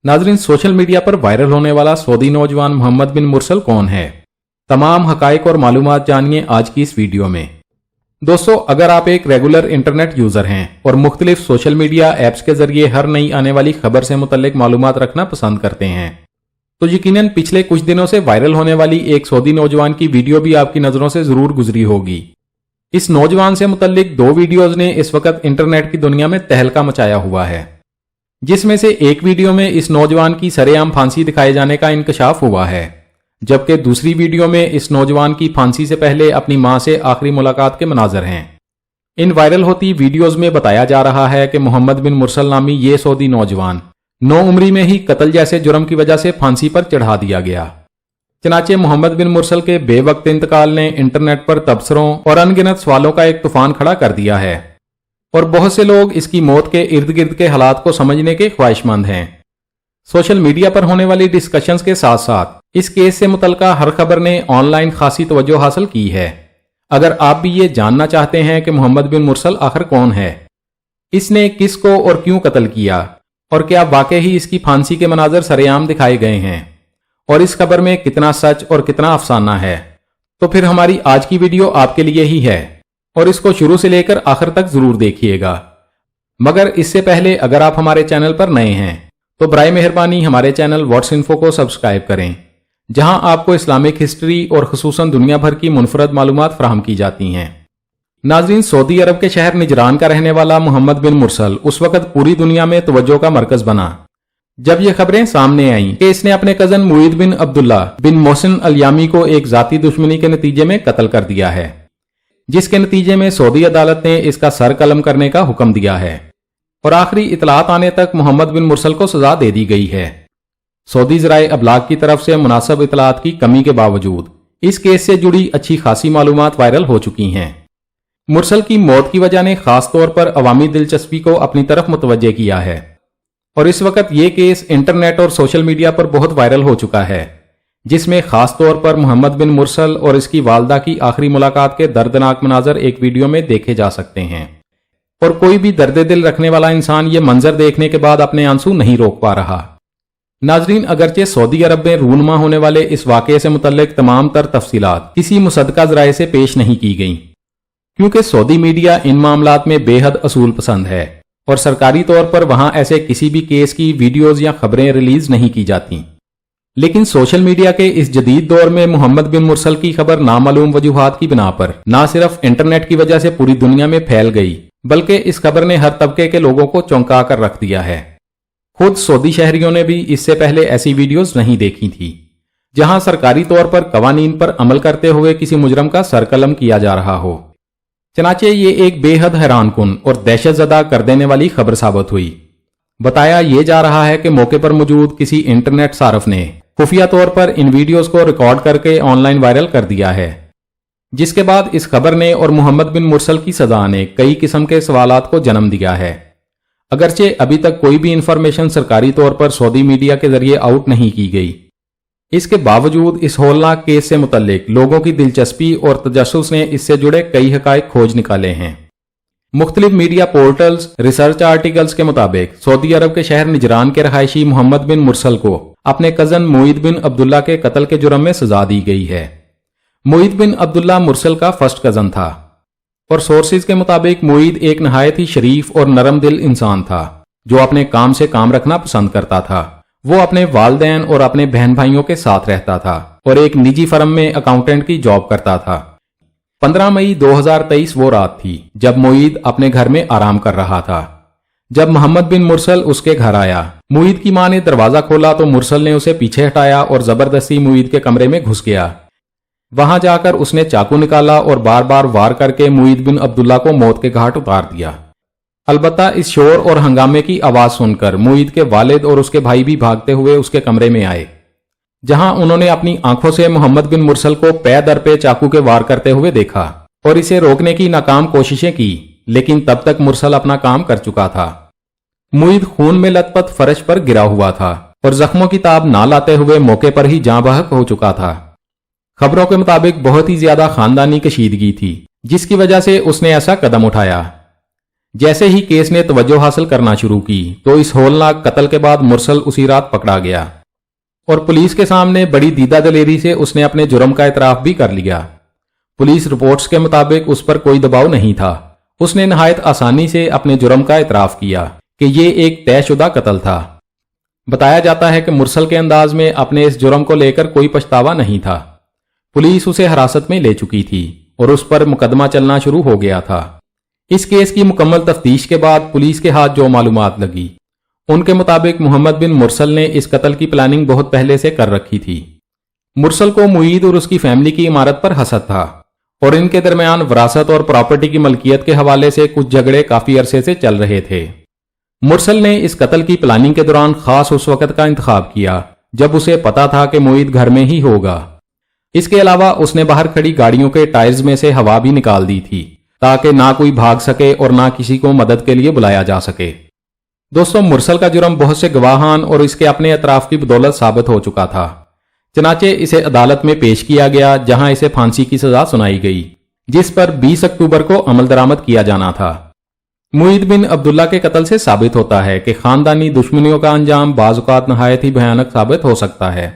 नाजरीन, social media पर viral होने वाला सऊदी नौजवान मोहम्मद बिन मुरसल कौन है? तमाम हकाइक और मालूमात जानिए आज की इस वीडियो में। दोस्तों, अगर आप एक रेगुलर इंटरनेट यूजर हैं और मुख्तलिफ सोशल मीडिया ऐप्स के जरिए हर नई आने वाली खबर से मुतल्लिक मालूमात रखना पसंद करते हैं तो यकीनन पिछले कुछ दिनों से वायरल होने वाली एक सऊदी नौजवान की वीडियो भी आपकी नजरों से जरूर गुजरी होगी। इस नौजवान से मुतल्लिक दो वीडियोज ने इस वक्त इंटरनेट की दुनिया में तहलका मचाया हुआ है, जिसमें से एक वीडियो में इस नौजवान की सरेआम फांसी दिखाए जाने का इंकशाफ हुआ है, जबकि दूसरी वीडियो में इस नौजवान की फांसी से पहले अपनी मां से आखिरी मुलाकात के मनाजर हैं। इन वायरल होती वीडियोज में बताया जा रहा है कि मोहम्मद बिन मुरसल नामी ये सऊदी नौजवान 9 उम्री में ही कत्ल जैसे जुर्म की वजह से फांसी पर चढ़ा दिया गया। चनाचे मोहम्मद बिन मुरसल के बेवक्त इंतकाल ने इंटरनेट पर तबसरों और अनगिनत सवालों का एक तूफान खड़ा कर दिया है और बहुत से लोग इसकी मौत के इर्द गिर्द के हालात को समझने के ख्वाहिशमंद हैं। सोशल मीडिया पर होने वाली डिस्कशंस के साथ साथ इस केस से मुतल्लिका हर खबर ने ऑनलाइन खासी तवज्जो हासिल की है। अगर आप भी ये जानना चाहते हैं कि मोहम्मद बिन मुरसल आखिर कौन है, इसने किसको और क्यों कत्ल किया और क्या वाकई ही इसकी फांसी के मनाजर सरेआम दिखाए गए हैं और इस खबर में कितना सच और कितना अफसाना है, तो फिर हमारी आज की वीडियो आपके लिए ही है और इसको शुरू से लेकर आखिर तक जरूर देखिएगा। मगर इससे पहले अगर आप हमारे चैनल पर नए हैं तो बराए मेहरबानी हमारे चैनल व्हाट्स इन्फो को सब्सक्राइब करें, जहां आपको इस्लामिक हिस्ट्री और खुसूसन दुनिया भर की मुनफरद मालूमात फराहम की जाती हैं। नाज़रीन, सऊदी अरब के शहर निजरान का रहने वाला मोहम्मद बिन मुरसल उस वक्त पूरी दुनिया में तवज्जो का मरकज बना जब ये खबरें सामने आईं कि इसने अपने कजन मुईद बिन अब्दुल्ला बिन मोहसिन अल यामी को एक जाती दुश्मनी के नतीजे में कत्ल कर दिया है, जिसके नतीजे में सऊदी अदालत ने इसका सर कलम करने का हुक्म दिया है और आखिरी इतलात आने तक मोहम्मद बिन मुरसल को सजा दे दी गई है। सऊदी ज़राए अबलाग की तरफ से मुनासिब इतलात की कमी के बावजूद इस केस से जुड़ी अच्छी खासी मालूमात वायरल हो चुकी हैं। मुरसल की मौत की वजह ने खास तौर पर अवामी दिलचस्पी को अपनी तरफ मुतवज्जे किया है और इस वक्त ये केस इंटरनेट और सोशल मीडिया पर बहुत वायरल हो चुका है, जिसमें खास तौर पर मोहम्मद बिन मुरसल और इसकी वालदा की आखिरी मुलाकात के दर्दनाक मनाजर एक वीडियो में देखे जा सकते हैं और कोई भी दर्द दिल रखने वाला इंसान ये मंजर देखने के बाद अपने आंसू नहीं रोक पा रहा। नाजरीन, अगरचे सऊदी अरब में रूनमा होने वाले इस वाकये से मुतल्लिक तमाम तर तफसीलात किसी मुसद्दका ज़राए से पेश नहीं की गई, क्योंकि सऊदी मीडिया इन मामलात में बेहद असूल पसंद है और सरकारी तौर पर वहां ऐसे किसी भी केस की वीडियोज या खबरें रिलीज नहीं की जाती। लेकिन सोशल मीडिया के इस जदीद दौर में मोहम्मद बिन मुरसल की खबर नामालूम वजूहात की बिना पर न सिर्फ इंटरनेट की वजह से पूरी दुनिया में फैल गई, बल्कि इस खबर ने हर तबके के लोगों को चौंका कर रख दिया है। खुद सऊदी शहरियों ने भी इससे पहले ऐसी वीडियोज नहीं देखी थी, जहां सरकारी तौर पर कवानीन पर अमल करते हुए किसी मुजरम का सरकलम किया जा रहा हो। चनाचे ये एक बेहद हैरानकुन और दहशतजदा कर देने वाली खबर साबित हुई। बताया ये जा रहा है कि मौके पर मौजूद किसी इंटरनेट सारफ ने खुफिया तौर पर इन वीडियोज को रिकॉर्ड करके ऑनलाइन वायरल कर दिया है, जिसके बाद इस खबर ने और मोहम्मद बिन मुरसल की सजा ने कई किस्म के सवालात को जन्म दिया है। अगरचे अभी तक कोई भी इंफॉर्मेशन सरकारी तौर पर सऊदी मीडिया के जरिए आउट नहीं की गई, इसके बावजूद इस होलनाक केस से मुतल्लिक लोगों की दिलचस्पी और तजस्सुस ने इससे जुड़े कई हकाइक खोज निकाले हैं। मुख्तलिफ मीडिया पोर्टल्स, रिसर्च आर्टिकल्स के मुताबिक सऊदी अरब के शहर निजरान के रहायशी मोहम्मद बिन मुरसल को अपने कजन मुईद बिन अब्दुल्ला के कत्ल के जुर्म में सजा दी गई है। मुईद बिन अब्दुल्ला मुरसल का फर्स्ट कजन था और सोर्सेज के मुताबिक मुईद एक नहायत ही शरीफ और नरम दिल इंसान था, जो अपने काम से काम रखना पसंद करता था। वो अपने वालिदैन और अपने बहन भाइयों के साथ रहता था और एक निजी फर्म में अकाउंटेंट की जॉब करता था। 15 मई 2023 वो रात थी जब मुईद अपने घर में आराम कर रहा था, जब मोहम्मद बिन मुरसल उसके घर आया। मुईद की मां ने दरवाजा खोला तो मुरसल ने उसे पीछे हटाया और जबरदस्ती मुईद के कमरे में घुस गया। वहां जाकर उसने चाकू निकाला और बार बार वार करके मुईद बिन अब्दुल्ला को मौत के घाट उतार दिया। अलबत्ता इस शोर और हंगामे की आवाज सुनकर मुईद के वालिद और उसके भाई भी भागते हुए उसके कमरे में आए, जहां उन्होंने अपनी आंखों से मोहम्मद बिन मुरसल को पै दर पे चाकू के वार करते हुए देखा और इसे रोकने की नाकाम कोशिशें की, लेकिन तब तक मुरसल अपना काम कर चुका था। मुईद खून में लथपथ फर्श पर गिरा हुआ था और जख्मों की ताब ना लाते हुए मौके पर ही जाँ बहक हो चुका था। खबरों के मुताबिक बहुत ही ज्यादा खानदानी कशीदगी थी, जिसकी वजह से उसने ऐसा कदम उठाया। जैसे ही केस ने तवज्जो हासिल करना शुरू की तो इस होलनाक कत्ल के बाद मुरसल उसी रात पकड़ा गया और पुलिस के सामने बड़ी दीदा दलेरी से उसने अपने जुर्म का इतराफ भी कर लिया। पुलिस रिपोर्ट्स के मुताबिक उस पर कोई दबाव नहीं था। उसने नहायत आसानी से अपने जुर्म का इतराफ किया कि ये एक तयशुदा कत्ल था। बताया जाता है कि मुरसल के अंदाज में अपने इस जुर्म को लेकर कोई पछतावा नहीं था। पुलिस उसे हिरासत में ले चुकी थी और उस पर मुकदमा चलना शुरू हो गया था। इस केस की मुकम्मल तफ्तीश के बाद पुलिस के हाथ जो मालूमात लगी, उनके मुताबिक मोहम्मद बिन मुरसल ने इस कत्ल की प्लानिंग बहुत पहले से कर रखी थी। मुरसल को मुईद और उसकी फैमिली की इमारत पर हसद था और इनके दरमियान विरासत और प्रॉपर्टी की मलकियत के हवाले से कुछ झगड़े काफी अरसे से चल रहे थे। मुरसल ने इस कत्ल की प्लानिंग के दौरान खास उस वक्त का इंतखाब किया जब उसे पता था कि मुईद घर में ही होगा। इसके अलावा उसने बाहर खड़ी गाड़ियों के टायर्स में से हवा भी निकाल दी थी ताकि ना कोई भाग सके और ना किसी को मदद के लिए बुलाया जा सके। दोस्तों, मुरसल का जुर्म बहुत से गवाहान और इसके अपने अतराफ की बदौलत साबित हो चुका था। चनाचे इसे अदालत में पेश किया गया जहां इसे फांसी की सजा सुनाई गई, जिस पर 20 अक्टूबर को अमल दरामद किया जाना था। मुईद बिन अब्दुल्ला के कत्ल से साबित होता है कि खानदानी दुश्मनियों का अंजाम बाज़-औक़ात नहायत ही भयानक साबित हो सकता है।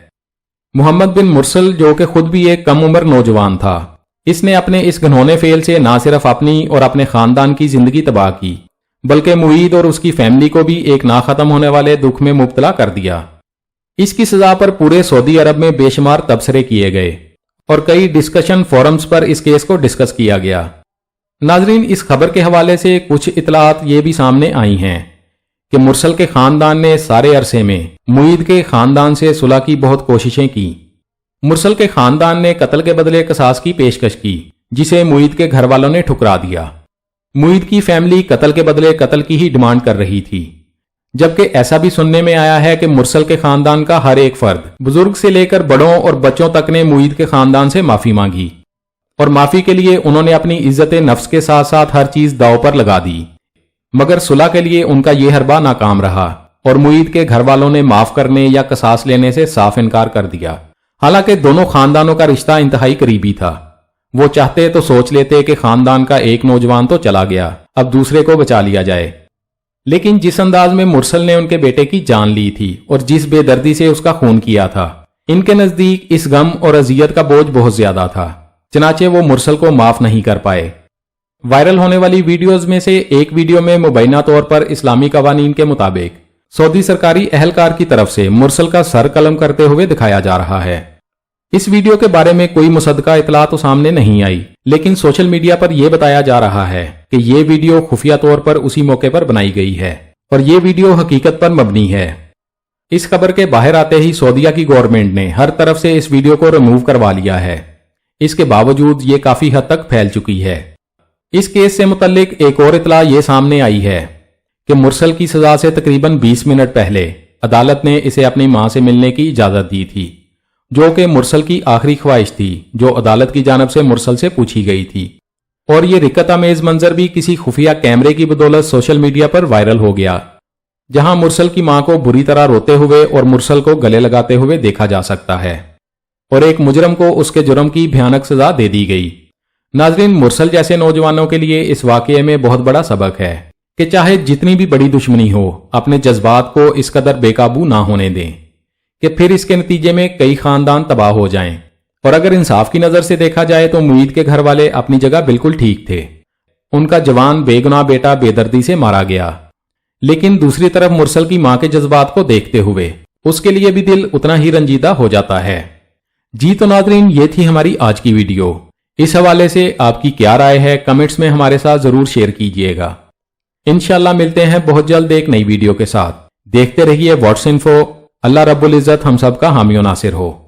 मोहम्मद बिन मुरसल, जो कि खुद भी एक कम उम्र नौजवान था, इसने अपने इस घिनौने फेल से ना सिर्फ अपनी और अपने खानदान की जिंदगी तबाह की, बल्कि मुईद और उसकी फैमिली को भी एक ना खत्म होने वाले दुख में मुब्तला कर दिया। इसकी सजा पर पूरे सऊदी अरब में बेशुमार तबसरे किए गए और कई डिस्कशन फोरम्स पर इस केस को डिस्कस किया गया। नाजरीन, इस खबर के हवाले से कुछ इतलात ये भी सामने आई हैं कि मुरसल के खानदान ने सारे अरसे में मुईद के खानदान से सुलह की बहुत कोशिशें की। मुरसल के खानदान ने कत्ल के बदले कसास की पेशकश की, जिसे मुईद के घर वालों ने ठुकरा दिया। मुईद की फैमिली कत्ल के बदले कत्ल की ही डिमांड कर रही थी, जबकि ऐसा भी सुनने में आया है कि मुरसल के खानदान का हर एक फर्द, बुजुर्ग से लेकर बड़ों और बच्चों तक ने मुईद के खानदान से माफी मांगी और माफी के लिए उन्होंने अपनी इज्जत नफ्स के साथ साथ हर चीज दांव पर लगा दी। मगर सुलह के लिए उनका यह हरबा नाकाम रहा और मुईद के घर वालों ने माफ करने या कसास लेने से साफ इनकार कर दिया। हालांकि दोनों खानदानों का रिश्ता इंतहाई करीबी था। वो चाहते तो सोच लेते कि खानदान का एक नौजवान तो चला गया, अब दूसरे को बचा लिया जाए। लेकिन जिस अंदाज में मुरसल ने उनके बेटे की जान ली थी और जिस बेदर्दी से उसका खून किया था, इनके नजदीक इस गम और अजियत का बोझ बहुत ज्यादा था। चनाचे वो मुरसल को माफ नहीं कर पाए। वायरल होने वाली वीडियोज में से एक वीडियो में मुबैना तौर पर इस्लामी कवानीन के मुताबिक सऊदी सरकारी अहलकार की तरफ से मुरसल का सर कलम करते हुए दिखाया जा रहा है। इस वीडियो के बारे में कोई मुसद्दका इतला तो सामने नहीं आई, लेकिन सोशल मीडिया पर यह बताया जा रहा है कि यह वीडियो खुफिया तौर पर उसी मौके पर बनाई गई है और यह वीडियो हकीकत पर मबनी है। इस खबर के बाहर आते ही सऊदीया की गवर्नमेंट ने हर तरफ से इस वीडियो को रिमूव करवा लिया है। इसके बावजूद ये काफी हद तक फैल चुकी है। इस केस से मुतल्लिक एक और इतला ये सामने आई है कि मुरसल की सजा से तकरीबन 20 मिनट पहले अदालत ने इसे अपनी मां से मिलने की इजाजत दी थी, जो कि मुरसल की आखिरी ख्वाहिश थी जो अदालत की जानब से मुरसल से पूछी गई थी। और ये रिकत अमेज मंजर भी किसी खुफिया कैमरे की बदौलत सोशल मीडिया पर वायरल हो गया, जहां मुरसल की मां को बुरी तरह रोते हुए और मुरसल को गले लगाते हुए देखा जा सकता है और एक मुजरम को उसके जुर्म की भयानक सजा दे दी गई। नाजरीन, मुरसल जैसे नौजवानों के लिए इस वाकये में बहुत बड़ा सबक है कि चाहे जितनी भी बड़ी दुश्मनी हो, अपने जज्बात को इस कदर बेकाबू ना होने दें कि फिर इसके नतीजे में कई खानदान तबाह हो जाएं। और अगर इंसाफ की नजर से देखा जाए तो मुईद के घर वाले अपनी जगह बिल्कुल ठीक थे। उनका जवान बेगुनाह बेटा बेदर्दी से मारा गया, लेकिन दूसरी तरफ मुरसल की मां के जज्बात को देखते हुए उसके लिए भी दिल उतना ही रंजीदा हो जाता है। जी तो नाजरीन, ये थी हमारी आज की वीडियो। इस हवाले से आपकी क्या राय है, कमेंट्स में हमारे साथ जरूर शेयर कीजिएगा। इंशाल्लाह मिलते हैं बहुत जल्द एक नई वीडियो के साथ। देखते रहिए व्हाट्स इन्फो। अल्लाह रब्बुल इज्जत हम सब का हामी और नासिर हो।